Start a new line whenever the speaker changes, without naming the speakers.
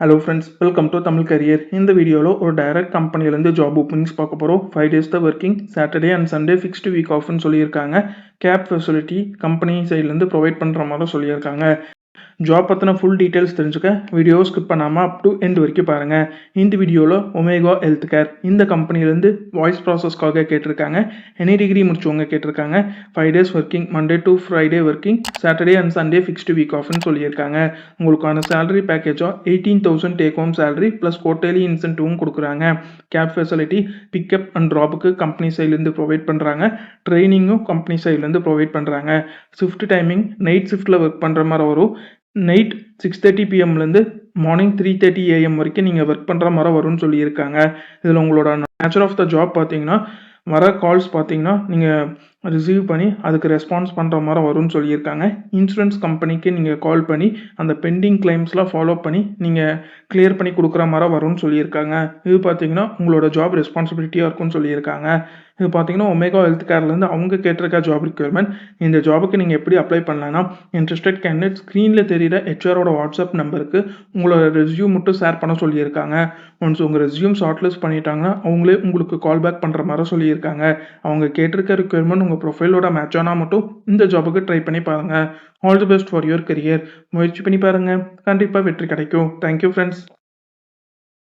Hello friends, welcome to Tamil career. இந்த வீடியோவில் ஒரு டைரக்ட் கம்பெனிலேருந்து ஜாப் ஓப்பனிங்ஸ் பார்க்க போகிறோம். 5 days தான் working, Saturday and Sunday fixed week ஆஃப்னு சொல்லியிருக்காங்க. கேப் ஃபெசிலிட்டி கம்பெனி சைட்லேருந்து ப்ரொவைட் பண்ணுற மாதிரி சொல்லியிருக்காங்க. ஜாப் பற்றின ஃபுல் டீட்டெயில்ஸ் தெரிஞ்சுக்க வீடியோ ஸ்கிப் பண்ணாமல் அப் டு எண்ட் வரைக்கும் பாருங்கள். இந்த வீடியோவில் ஒமேகா ஹெல்த் கேர் இந்த கம்பெனிலேருந்து வாய்ஸ் ப்ராசஸ்க்காக கேட்டிருக்காங்க. எனி டிகிரி முடிச்சவங்க கேட்டிருக்காங்க. 5 days working, Monday to Friday working, Saturday and Sunday fixed week ஆஃப்னு சொல்லியிருக்காங்க. உங்களுக்கான சேலரி பேக்கேஜாக 18,000 take home salary plus quarterly இன்சென்டிவும் கொடுக்குறாங்க. கேப் ஃபெசிலிட்டி பிக்கப் அண்ட் ட்ராப்புக்கு கம்பெனி சைட்லேருந்து ப்ரொவைட் பண்ணுறாங்க. ட்ரைனிங்கும் கம்பெனி சைட்லேருந்து ப்ரொவைட் பண்ணுறாங்க. ஷிஃப்ட் டைமிங் நைட் ஷிஃப்ட்டில் ஒர்க் பண்ணுற மாதிரி வரும். நைட் 6:30 பிஎம்லேருந்து மார்னிங் 3:30 AM வரைக்கும் நீங்கள் ஒர்க் பண்ணுற மாதிரி வரும்னு சொல்லியிருக்காங்க. இதில் உங்களோட நேச்சர் ஆஃப் த ஜாப் பார்த்தீங்கன்னா, வர கால்ஸ் பார்த்தீங்கன்னா நீங்கள் ரிசீவ் பண்ணி அதுக்கு ரெஸ்பான்ஸ் பண்ணுற மாதிரி வரும்னு சொல்லியிருக்காங்க. இன்சூரன்ஸ் கம்பெனிக்கு நீங்கள் கால் பண்ணி அந்த பெண்டிங் கிளைம்ஸ்லாம் ஃபாலோ பண்ணி நீங்கள் கிளியர் பண்ணி கொடுக்குற மாதிரி வரும்னு சொல்லியிருக்காங்க. இது பார்த்தீங்கன்னா உங்களோட ஜாப் ரெஸ்பான்சிபிலிட்டியாக இருக்கும்னு சொல்லியிருக்காங்க. இது பார்த்தீங்கன்னா ஒமேகா ஹெல்த் கேர்லேருந்து அவங்க கேட்டிருக்க ஜாப் ரிக்யர்மெண்ட். இந்த ஜாபுக்கு நீங்கள் எப்படி அப்ளை பண்ணலான்னா, இன்ட்ரெஸ்டட் கேண்டிடேட் ஸ்க்ரீனில் தெரிகிற ஹெச்ஆரோட வாட்ஸ்அப் நம்பருக்கு உங்களோட ரெஸ்யூம் மட்டும் ஷேர் பண்ண சொல்லியிருக்காங்க. ஒன்ஸ் உங்கள் ரெஸ்யூம் ஷார்ட் லிஸ்ட் பண்ணிட்டாங்கன்னா அவங்களே உங்களுக்கு கால் பேக் பண்ணுற மாதிரி சொல்லியிருக்காங்க. அவங்க கேட்டிருக்க ரிக்யர்மெண்ட் உங்கள் ப்ரொஃபைலோட மேட்ச் ஆனால் மட்டும் இந்த ஜாபுக்கு ட்ரை பண்ணி பாருங்கள். All the best for your career. முயற்சி பண்ணி பாருங்கள், கண்டிப்பாக வெற்றி கிடைக்கும். Thank you friends.